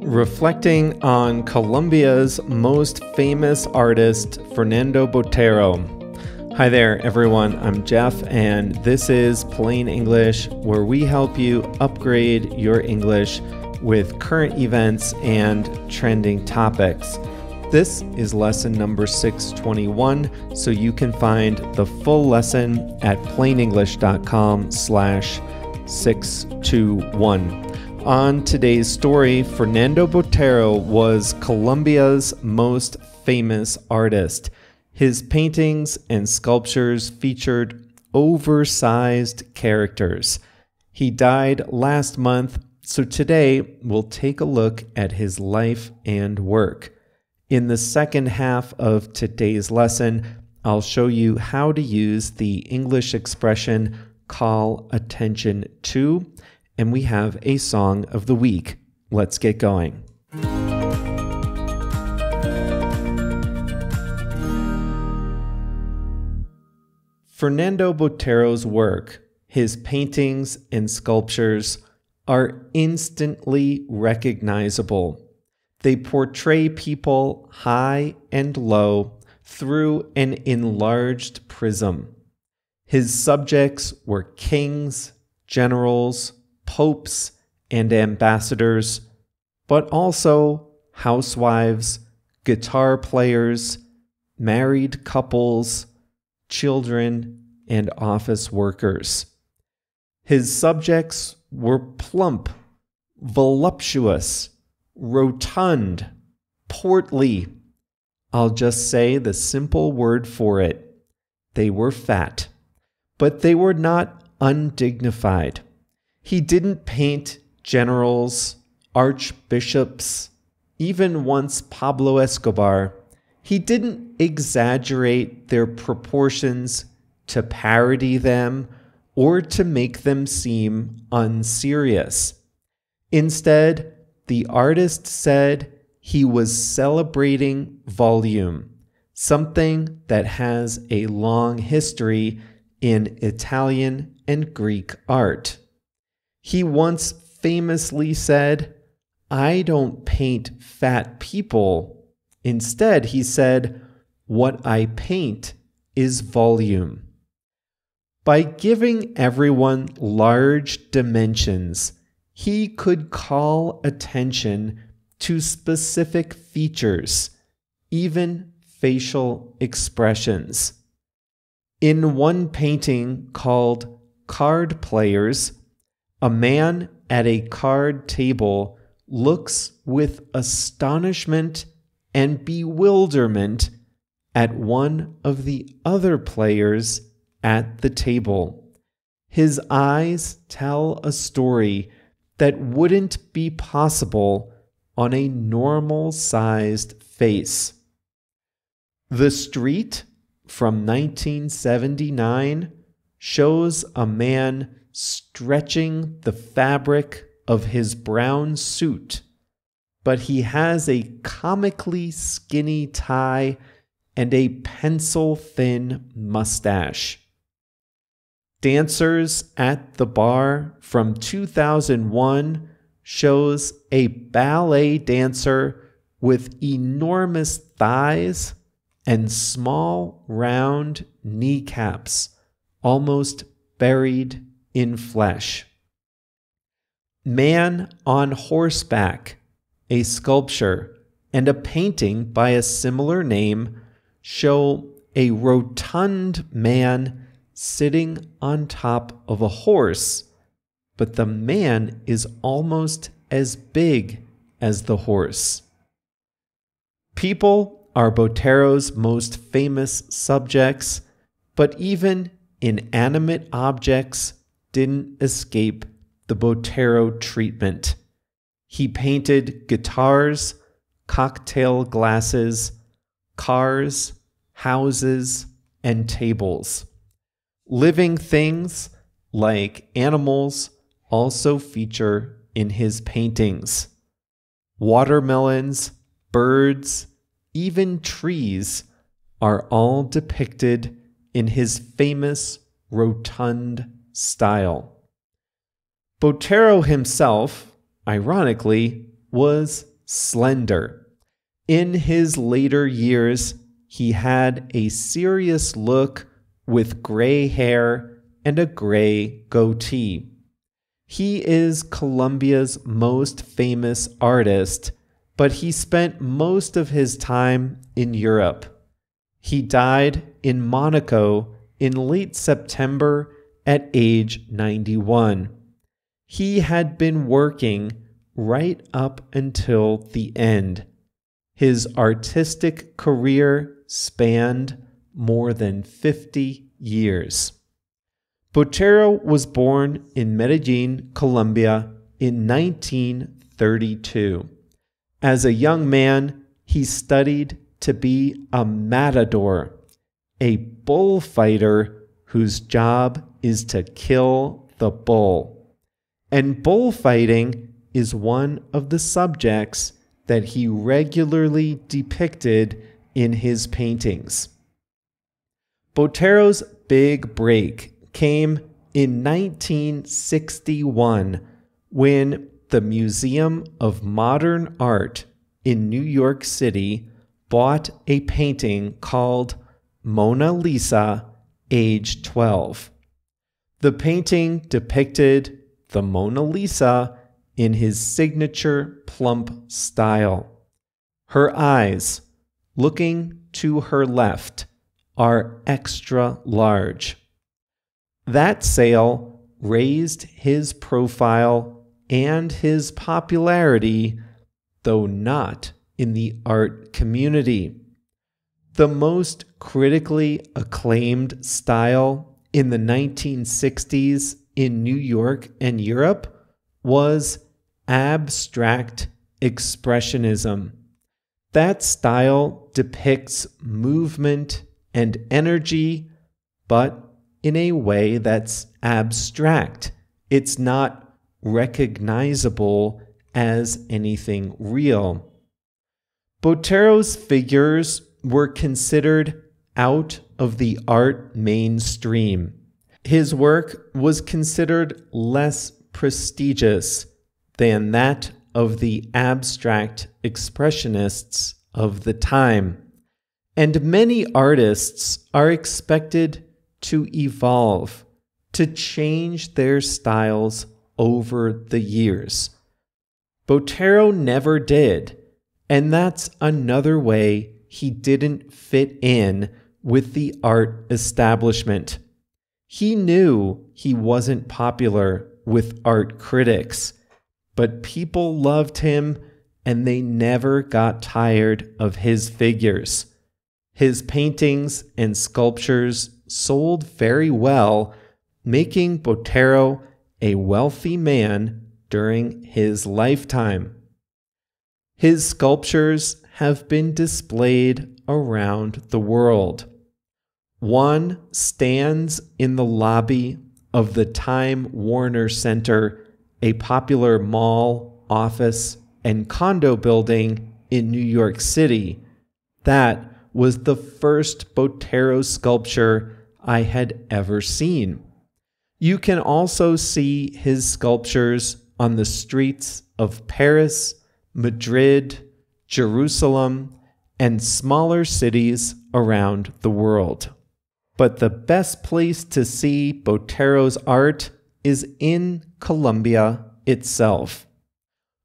reflecting on Colombia's most famous artist, Fernando Botero. Hi there, everyone. I'm Jeff, and this is Plain English, where we help you upgrade your English with current events and trending topics. This is lesson number 621, so you can find the full lesson at plainenglish.com/621. On today's story, Fernando Botero was Colombia's most famous artist. His paintings and sculptures featured oversized characters. He died last month, so today we'll take a look at his life and work. In the second half of today's lesson, I'll show you how to use the English expression call attention to, and we have a song of the week. Let's get going. Fernando Botero's work, his paintings and sculptures, are instantly recognizable. They portray people high and low through an enlarged prism. His subjects were kings, generals, popes, and ambassadors, but also housewives, guitar players, married couples, children, and office workers. His subjects were plump, voluptuous, rotund, portly. I'll just say the simple word for it. They were fat, but they were not undignified. He didn't paint generals, archbishops, even once Pablo Escobar. He didn't exaggerate their proportions to parody them or to make them seem unserious. Instead, the artist said he was celebrating volume, something that has a long history in Italian and Greek art. He once famously said, "I don't paint fat people." Instead, he said, "What I paint is volume." By giving everyone large dimensions, he could call attention to specific features, even facial expressions. In one painting called Card Players, a man at a card table looks with astonishment and bewilderment at one of the other players at the table. His eyes tell a story that wouldn't be possible on a normal-sized face. The Street from 1979 shows a man stretching the fabric of his brown suit, but he has a comically skinny tie and a pencil-thin mustache. Dancers at the Bar from 2001 shows a ballet dancer with enormous thighs and small round kneecaps, almost buried in flesh. Man on Horseback, a sculpture, and a painting by a similar name show a rotund man sitting on top of a horse, but the man is almost as big as the horse. People are Botero's most famous subjects, but even inanimate objects didn't escape the Botero treatment. He painted guitars, cocktail glasses, cars, houses, and tables. Living things like animals also feature in his paintings. Watermelons, birds, even trees are all depicted in his famous rotund style. Botero himself, ironically, was slender. In his later years, he had a serious look with gray hair and a gray goatee. He is Colombia's most famous artist, but he spent most of his time in Europe. He died in Monaco in late September at age 91. He had been working right up until the end. His artistic career spanned more than 50 years. Botero was born in Medellin, Colombia in 1932. As a young man, he studied to be a matador, a bullfighter whose job is to kill the bull. And bullfighting is one of the subjects that he regularly depicted in his paintings. Botero's big break came in 1961 when the Museum of Modern Art in New York City bought a painting called Mona Lisa, age 12. The painting depicted the Mona Lisa in his signature plump style. Her eyes, looking to her left, are extra large. That sale raised his profile and his popularity, though not in the art community. The most critically acclaimed style in the 1960s in New York and Europe was abstract expressionism. That style depicts movement and energy, but in a way that's abstract. It's not recognizable as anything real. Botero's figures were considered out of the art mainstream. His work was considered less prestigious than that of the abstract expressionists of the time. And many artists are expected to evolve, to change their styles over the years. Botero never did, and that's another way he didn't fit in with the art establishment. He knew he wasn't popular with art critics, but people loved him and they never got tired of his figures. His paintings and sculptures sold very well, making Botero a wealthy man during his lifetime. His sculptures have been displayed around the world. One stands in the lobby of the Time Warner Center, a popular mall, office, and condo building in New York City. That was the first Botero sculpture I had ever seen. You can also see his sculptures on the streets of Paris, Madrid, Jerusalem, and smaller cities around the world. But the best place to see Botero's art is in Colombia itself.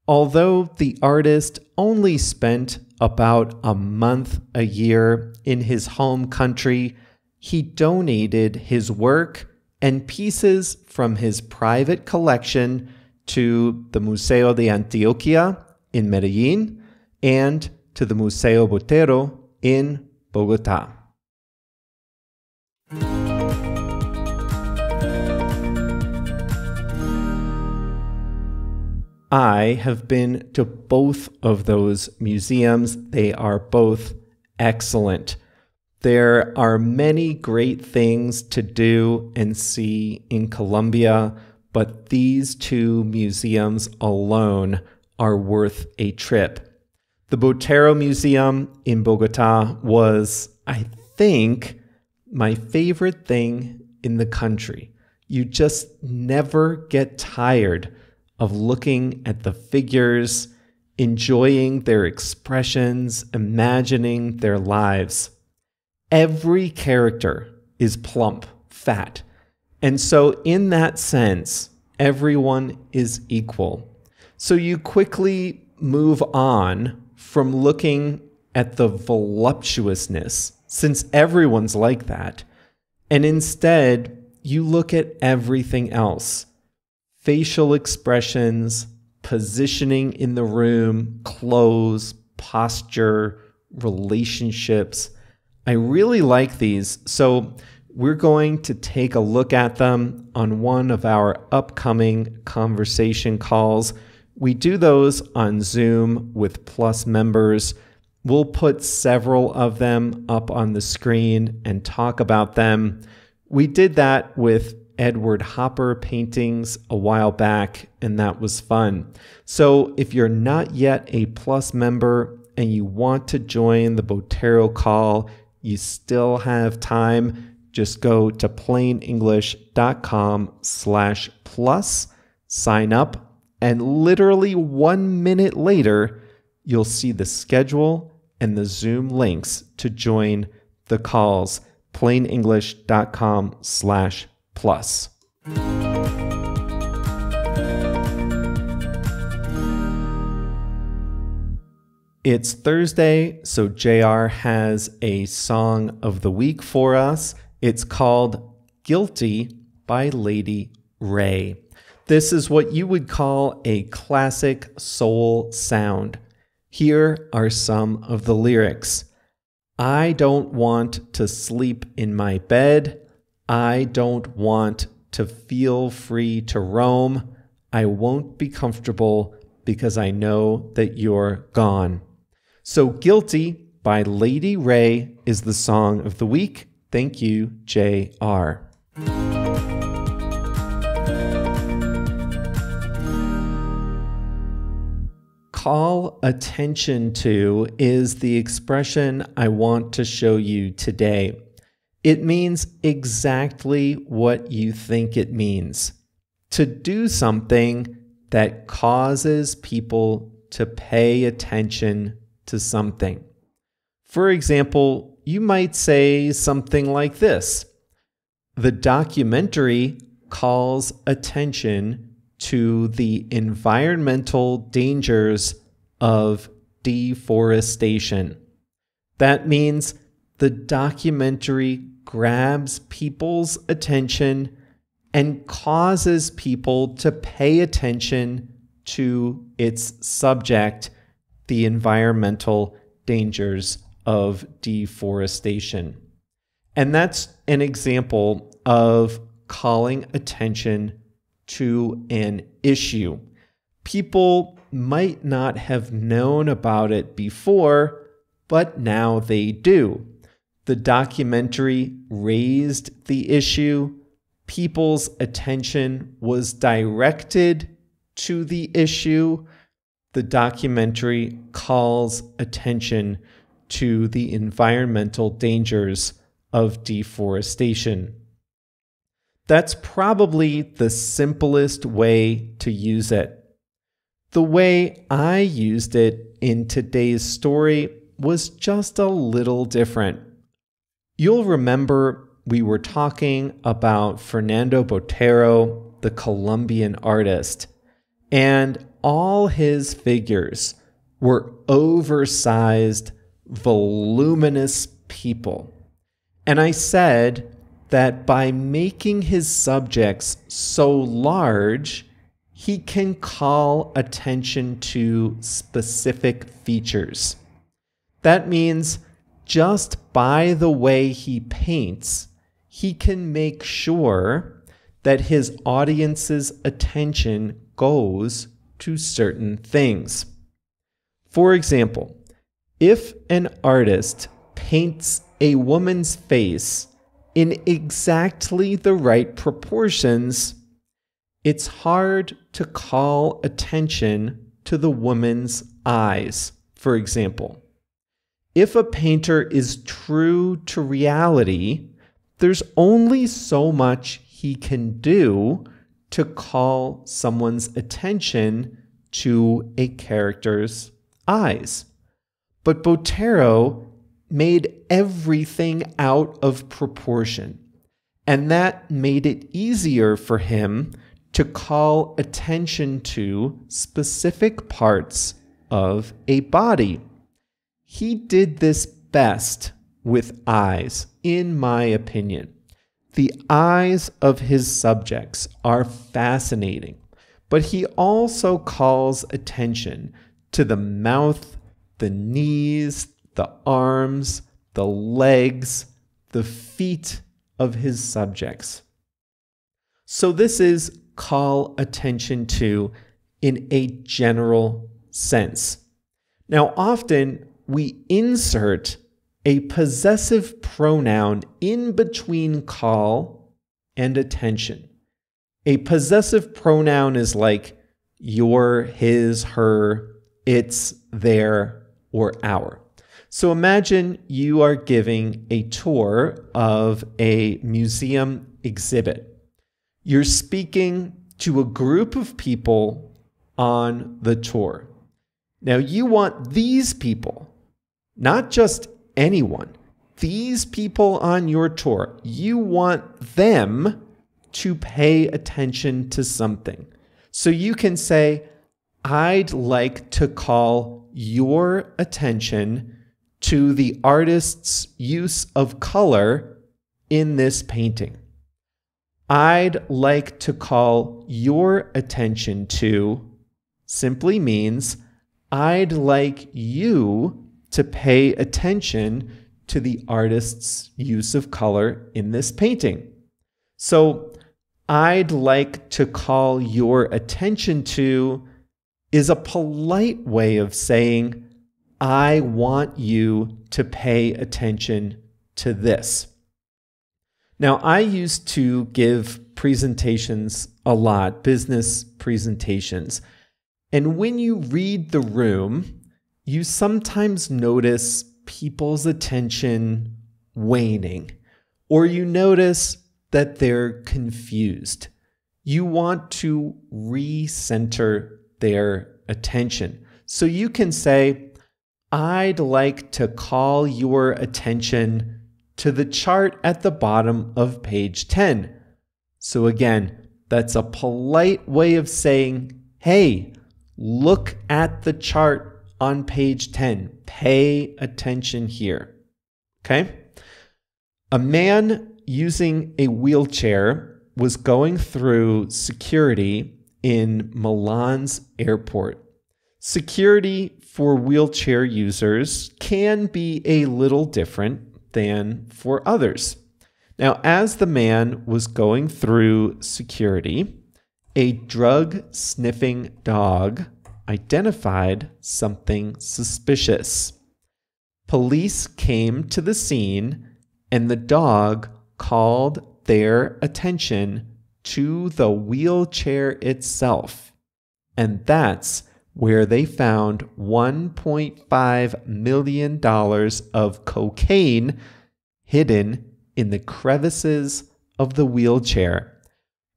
Although the artist only spent about a month a year in his home country, he donated his work and pieces from his private collection to the Museo de Antioquia in Medellin and to the Museo Botero in Bogotá. I have been to both of those museums. They are both excellent. There are many great things to do and see in Colombia, but these two museums alone are worth a trip. The Botero Museum in Bogotá was, I think, my favorite thing in the country. You just never get tired of looking at the figures enjoying their expressions, imagining their lives. Every character is plump, fat. And so in that sense, everyone is equal. So you quickly move on from looking at the voluptuousness, since everyone's like that, and instead you look at everything else. Facial expressions, positioning in the room, clothes, posture, relationships. I really like these, so we're going to take a look at them on one of our upcoming conversation calls. We do those on Zoom with Plus members. We'll put several of them up on the screen and talk about them. We did that with Edward Hopper paintings a while back, and that was fun. So if you're not yet a Plus member and you want to join the Botero call, you still have time. Just go to plainenglish.com/plus, sign up, and literally 1 minute later, you'll see the schedule and the Zoom links to join the calls. plainenglish.com/plus. It's Thursday, so JR has a song of the week for us. It's called Guilty by Lady Ray. This is what you would call a classic soul sound. Here are some of the lyrics. I don't want to sleep in my bed. I don't want to feel free to roam. I won't be comfortable because I know that you're gone. So Guilty by Lady Ray is the song of the week. Thank you, JR. Call attention to is the expression I want to show you today. It means exactly what you think it means. To do something that causes people to pay attention to something. For example, you might say something like this. The documentary calls attention to the environmental dangers of deforestation. That means the documentary grabs people's attention and causes people to pay attention to its subject, the environmental dangers of deforestation. And that's an example of calling attention to an issue. People might not have known about it before, but now they do. The documentary raised the issue. People's attention was directed to the issue. The documentary calls attention to the environmental dangers of deforestation. That's probably the simplest way to use it. The way I used it in today's story was just a little different. You'll remember we were talking about Fernando Botero, the Colombian artist, and all his figures were oversized, voluminous people. And I said that by making his subjects so large, he can call attention to specific features. That means just by the way he paints, he can make sure that his audience's attention goes to certain things. For example, if an artist paints a woman's face in exactly the right proportions, it's hard to call attention to the woman's eyes, for example. If a painter is true to reality, there's only so much he can do to call someone's attention to a character's eyes. But Botero made everything out of proportion, and that made it easier for him to call attention to specific parts of a body. He did this best with eyes, in my opinion. The eyes of his subjects are fascinating, but he also calls attention to the mouth, the knees, the arms, the legs, the feet of his subjects. So this is call attention to in a general sense. Now, often we insert a possessive pronoun in between call and attention. A possessive pronoun is like your, his, her, its, their, or our. So imagine you are giving a tour of a museum exhibit. You're speaking to a group of people on the tour. Now you want these people, not just anyone, these people on your tour, you want them to pay attention to something. So you can say, I'd like to call your attention to the artist's use of color in this painting. I'd like to call your attention to simply means I'd like you to pay attention to the artist's use of color in this painting. So I'd like to call your attention to is a polite way of saying I want you to pay attention to this. Now, I used to give presentations a lot, business presentations. And when you read the room, you sometimes notice people's attention waning, or you notice that they're confused. You want to recenter their attention. So you can say, I'd like to call your attention to the chart at the bottom of page 10. So again, that's a polite way of saying, hey, look at the chart on page 10. Pay attention here. Okay? A man using a wheelchair was going through security in Milan's airport. Security for wheelchair users can be a little different than for others. Now, as the man was going through security, a drug-sniffing dog identified something suspicious. Police came to the scene, and the dog called their attention to the wheelchair itself. And that's where they found $1.5 million of cocaine hidden in the crevices of the wheelchair.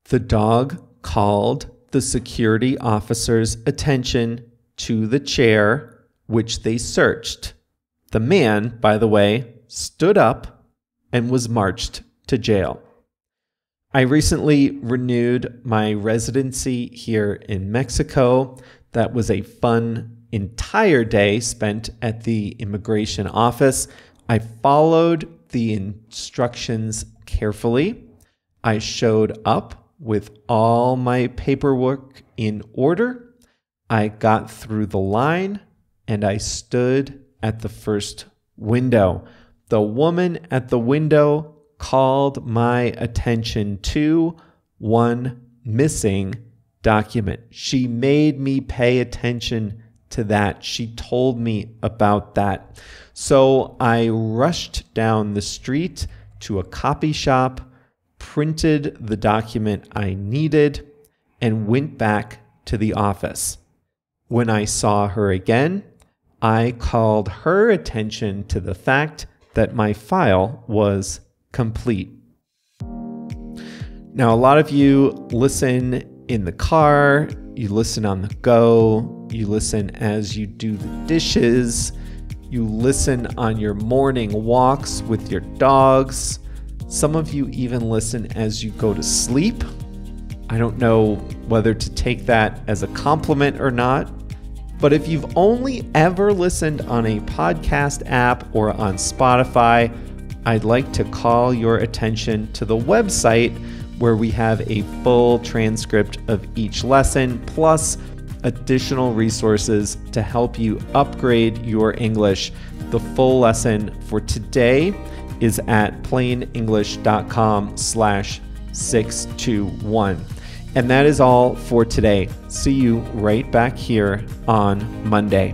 The dog called the security officer's attention to the chair, which they searched. The man, by the way, stood up and was marched to jail. I recently renewed my residency here in Mexico. That was a fun entire day spent at the immigration office. I followed the instructions carefully. I showed up with all my paperwork in order. I got through the line and I stood at the first window. The woman at the window called my attention to one missing document. She made me pay attention to that. She told me about that. So I rushed down the street to a copy shop, printed the document I needed, and went back to the office. When I saw her again, I called her attention to the fact that my file was complete. Now, a lot of you listen in the car, you listen on the go, you listen as you do the dishes, you listen on your morning walks with your dogs. Some of you even listen as you go to sleep. I don't know whether to take that as a compliment or not, but if you've only ever listened on a podcast app or on Spotify, I'd like to call your attention to the website where we have a full transcript of each lesson, plus additional resources to help you upgrade your English. The full lesson for today is at plainenglish.com/621. And that is all for today. See you right back here on Monday.